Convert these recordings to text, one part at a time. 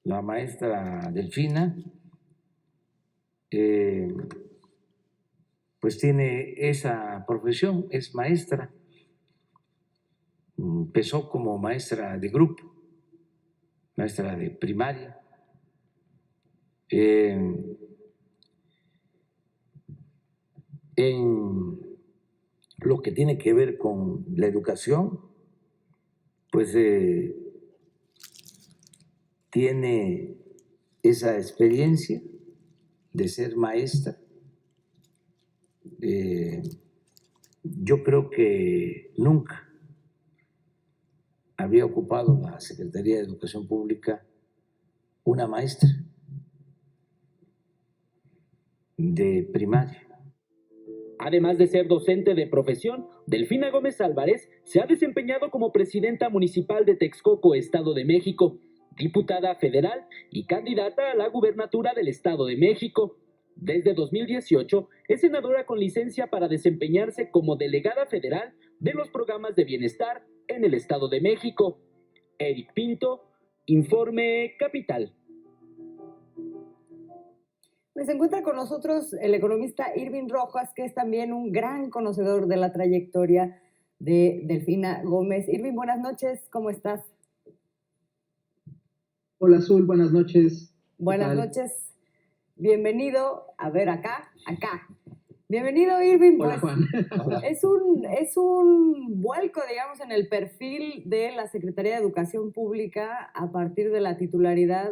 la maestra Delfina, pues tiene esa profesión, es maestra, empezó como maestra de grupo, maestra de primaria. En lo que tiene que ver con la educación, pues tiene esa experiencia de ser maestra. Yo creo que nunca había ocupado la Secretaría de Educación Pública una maestra de primaria. Además de ser docente de profesión, Delfina Gómez Álvarez se ha desempeñado como presidenta municipal de Texcoco, Estado de México, diputada federal y candidata a la gubernatura del Estado de México. Desde 2018 es senadora con licencia para desempeñarse como delegada federal de los programas de bienestar en el Estado de México. Eric Pinto, Informe Capital. Se encuentra con nosotros el economista Irving Rojas, que es también un gran conocedor de la trayectoria de Delfina Gómez. Irving, buenas noches, ¿cómo estás? Hola Azul, buenas noches. Buenas noches, bienvenido, a ver acá. Bienvenido Irving. Hola Juan. Es un vuelco, digamos, en el perfil de la Secretaría de Educación Pública a partir de la titularidad,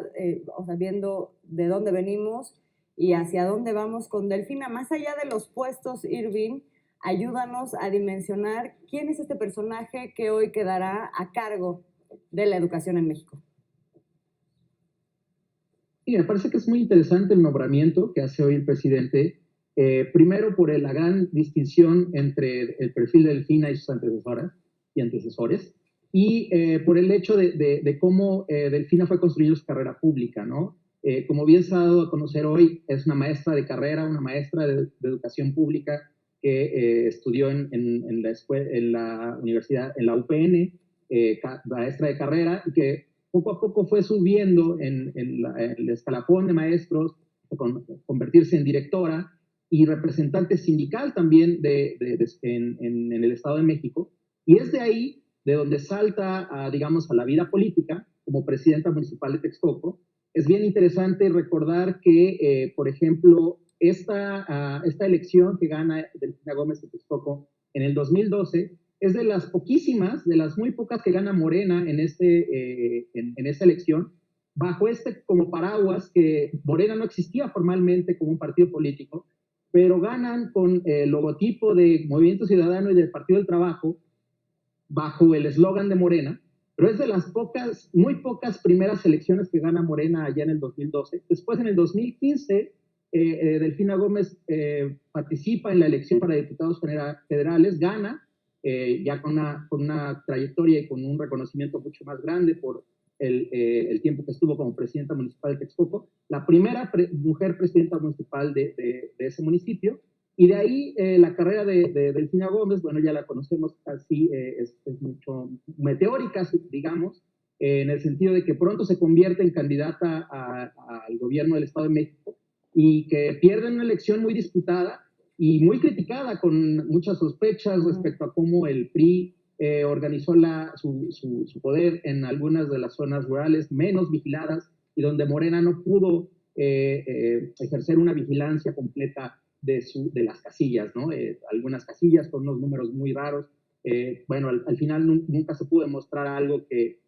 o sea, viendo de dónde venimos y hacia dónde vamos con Delfina. Más allá de los puestos, Irving, ayúdanos a dimensionar quién es este personaje que hoy quedará a cargo de la educación en México. Sí, me parece que es muy interesante el nombramiento que hace hoy el presidente, primero por la gran distinción entre el perfil de Delfina y sus antecesores, y por el hecho de cómo Delfina fue construyendo su carrera pública, ¿no? Como bien se ha dado a conocer hoy, es una maestra de carrera, una maestra de educación pública que estudió en la universidad, en la UPN, maestra de carrera, y que poco a poco fue subiendo en el escalafón de maestros, convertirse en directora y representante sindical también en el Estado de México. Y es de ahí de donde salta, digamos, a la vida política como presidenta municipal de Texcoco. Es bien interesante recordar que, por ejemplo, esta elección que gana Delfina Gómez de Texcoco en el 2012 es de las poquísimas, de las muy pocas que gana Morena en esta elección, bajo como paraguas que Morena no existía formalmente como un partido político, pero ganan con el logotipo de Movimiento Ciudadano y del Partido del Trabajo, bajo el eslogan de Morena. Pero es de las muy pocas primeras elecciones que gana Morena allá en el 2012. Después, en el 2015, Delfina Gómez participa en la elección para diputados federales, gana, ya con una trayectoria y con un reconocimiento mucho más grande por el tiempo que estuvo como presidenta municipal de Texcoco, la primera mujer presidenta municipal de ese municipio. Y de ahí la carrera de Delfina Gómez, bueno, ya la conocemos así, es mucho meteórica, digamos, en el sentido de que pronto se convierte en candidata al gobierno del Estado de México y que pierde una elección muy disputada y muy criticada, con muchas sospechas respecto a cómo el PRI organizó su poder en algunas de las zonas rurales menos vigiladas y donde Morena no pudo ejercer una vigilancia completa de las casillas, ¿no? Algunas casillas con unos números muy raros. Bueno, al final nunca se pudo demostrar algo que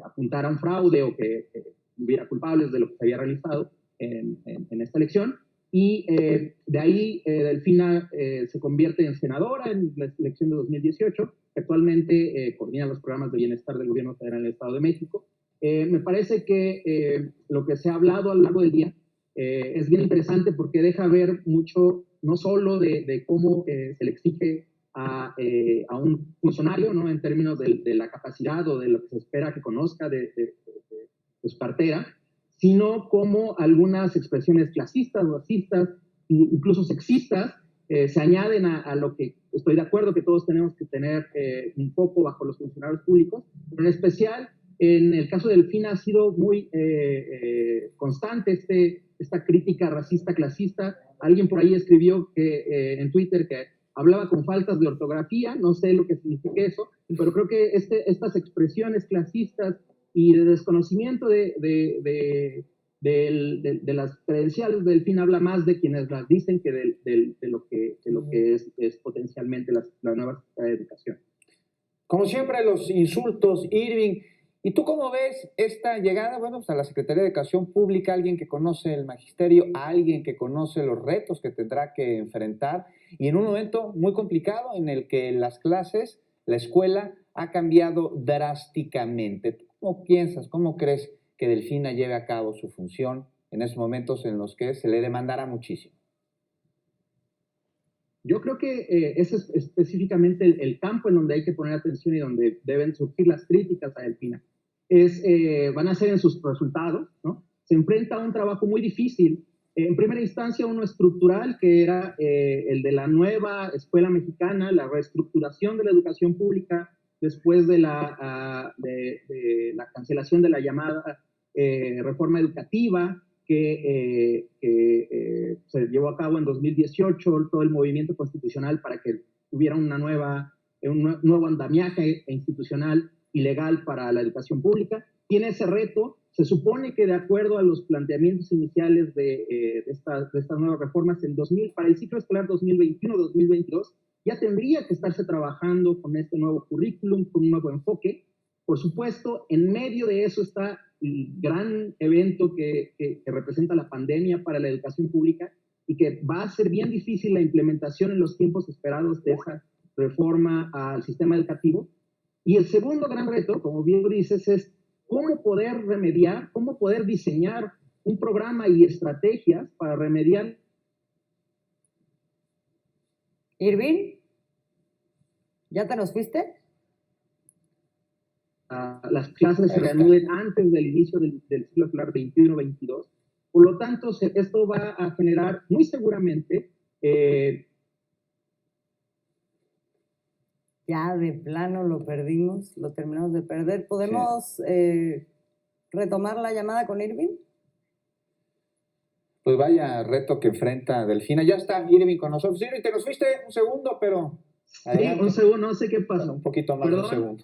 apuntara a un fraude o que hubiera culpables de lo que se había realizado en esta elección. Y de ahí Delfina se convierte en senadora en la elección de 2018. Actualmente coordina los programas de bienestar del gobierno federal en el Estado de México. Me parece que lo que se ha hablado a lo largo del día es bien interesante porque deja ver mucho, no solo de cómo se le exige a un funcionario, ¿no? En términos de la capacidad o de lo que se espera que conozca de su cartera, sino como algunas expresiones clasistas, racistas, incluso sexistas, se añaden a lo que estoy de acuerdo que todos tenemos que tener un poco bajo los funcionarios públicos, pero en especial En el caso del Delfina ha sido muy constante esta crítica racista, clasista. Alguien por ahí escribió en Twitter que hablaba con faltas de ortografía, no sé lo que significa eso, pero creo que estas expresiones clasistas y de desconocimiento de las credenciales del Delfín habla más de quienes las dicen que de lo que es potencialmente la nueva educación. Como siempre, los insultos, Irving. ¿Y tú cómo ves esta llegada, bueno, pues a la Secretaría de Educación Pública, alguien que conoce el magisterio, alguien que conoce los retos que tendrá que enfrentar, y en un momento muy complicado en el que las clases, la escuela, ha cambiado drásticamente? ¿Tú cómo piensas, cómo crees que Delfina lleve a cabo su función en esos momentos en los que se le demandará muchísimo? Yo creo que ese es específicamente el campo en donde hay que poner atención y donde deben surgir las críticas a Delfina. Van a ser en sus resultados, ¿no? Se enfrenta a un trabajo muy difícil. En primera instancia, uno estructural, que era el de la nueva escuela mexicana, la reestructuración de la educación pública después de la cancelación de la llamada reforma educativa, que se llevó a cabo en 2018, todo el movimiento constitucional para que hubiera un nuevo andamiaje institucional y legal para la educación pública. Tiene ese reto. Se supone que de acuerdo a los planteamientos iniciales de estas nuevas reformas, para el ciclo escolar 2021-2022, ya tendría que estarse trabajando con este nuevo currículum, con un nuevo enfoque. Por supuesto, en medio de eso está el gran evento que representa la pandemia para la educación pública y que va a ser bien difícil la implementación en los tiempos esperados de esa reforma al sistema educativo. Y el segundo gran reto, como bien dices, es cómo poder remediar, cómo poder diseñar un programa y estrategias para remediar. Irving, ¿ya te nos fuiste? Las clases se reanuden antes del inicio del ciclo escolar 21-22. Por lo tanto, esto va a generar muy seguramente ya de plano lo perdimos, lo terminamos de perder. ¿Podemos retomar la llamada con Irving? Pues vaya reto que enfrenta Delfina. Ya está Irving con nosotros. Irving, te nos fuiste un segundo, pero... Adelante. Sí, un segundo, no sé qué pasó. Bueno, un poquito más de un segundo.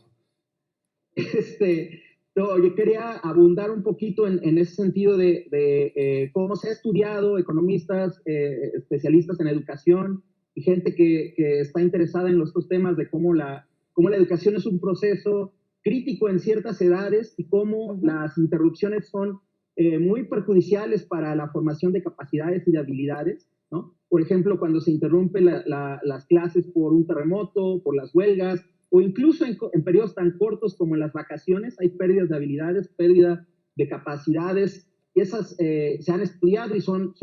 No, yo quería abundar un poquito en ese sentido de cómo se ha estudiado, economistas, especialistas en educación y gente que está interesada en los dos temas de cómo la educación es un proceso crítico en ciertas edades y cómo las interrupciones son muy perjudiciales para la formación de capacidades y de habilidades, ¿no? Por ejemplo, cuando se interrumpen las clases por un terremoto, por las huelgas, o incluso en periodos tan cortos como en las vacaciones, hay pérdidas de habilidades, pérdida de capacidades, y esas se han estudiado y son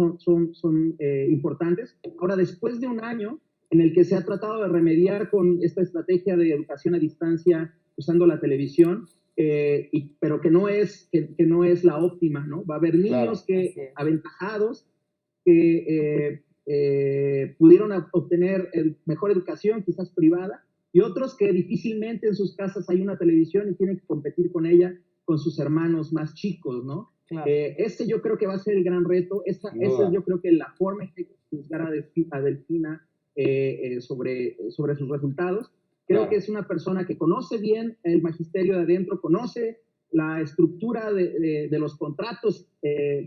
importantes. Ahora, después de un año en el que se ha tratado de remediar con esta estrategia de educación a distancia usando la televisión, pero que no es la óptima, ¿no? Va a haber niños aventajados que pudieron obtener mejor educación, quizás privada, y otros que difícilmente en sus casas hay una televisión y tienen que competir con ella, con sus hermanos más chicos, ¿no? Claro. Yo creo que va a ser el gran reto. Esa es yo creo que la forma en que hay que juzgar a Delfina sobre sus resultados. Creo que es una persona que conoce bien el magisterio de adentro, conoce la estructura de los contratos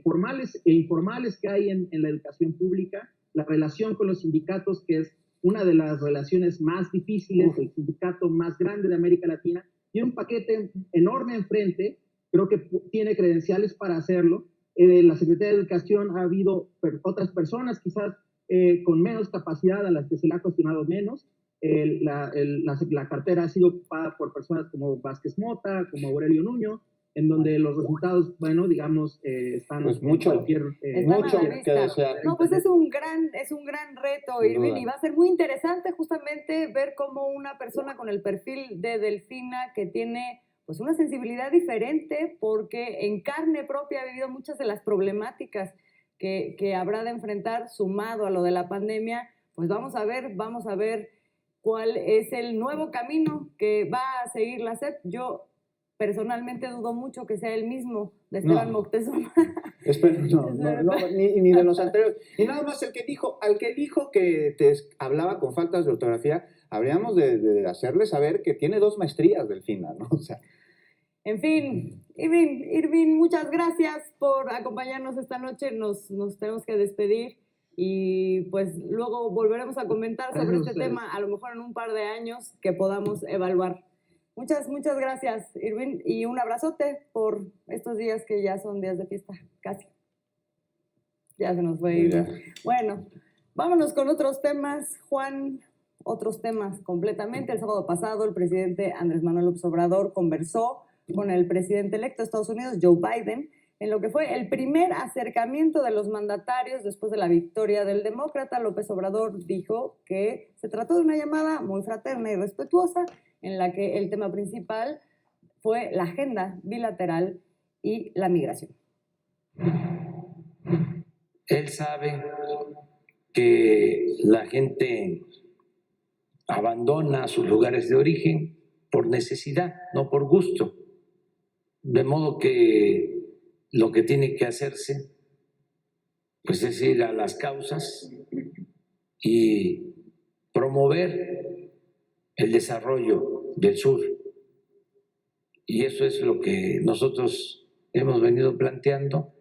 formales e informales que hay en la educación pública, la relación con los sindicatos, que es una de las relaciones más difíciles, el sindicato más grande de América Latina, tiene un paquete enorme enfrente, creo que tiene credenciales para hacerlo. La Secretaría de Educación ha habido otras personas quizás con menos capacidad a las que se le ha cuestionado menos. La cartera ha sido ocupada por personas como Vázquez Mota, como Aurelio Nuño, en donde los resultados, bueno, digamos, están pues mucho que desear. No, pues es un gran reto, Irving, y va a ser muy interesante justamente ver cómo una persona con el perfil de Delfina, que tiene pues una sensibilidad diferente, porque en carne propia ha vivido muchas de las problemáticas que habrá de enfrentar, sumado a lo de la pandemia, pues vamos a ver cuál es el nuevo camino que va a seguir la SEP. Yo personalmente dudo mucho que sea el mismo de Esteban No. Moctezuma. Espero, ni de los anteriores. Y nada más al que dijo que te hablaba con faltas de ortografía, habríamos de hacerle saber que tiene 2 maestrías, Delfina, ¿no? O sea, En fin, Irving, muchas gracias por acompañarnos esta noche. Nos tenemos que despedir y pues luego volveremos a comentar sobre este tema, a lo mejor en un par de años que podamos evaluar. Muchas gracias, Irving, y un abrazote por estos días que ya son días de fiesta, casi. Ya se nos fue Irving. Bueno, vámonos con otros temas, Juan. Otros temas completamente. El sábado pasado el presidente Andrés Manuel López Obrador conversó con el presidente electo de Estados Unidos, Joe Biden, en lo que fue el primer acercamiento de los mandatarios después de la victoria del demócrata. López Obrador dijo que se trató de una llamada muy fraterna y respetuosa en la que el tema principal fue la agenda bilateral y la migración. Él sabe que la gente abandona sus lugares de origen por necesidad, no por gusto. De modo que lo que tiene que hacerse pues es ir a las causas y promover el desarrollo del sur. Y eso es lo que nosotros hemos venido planteando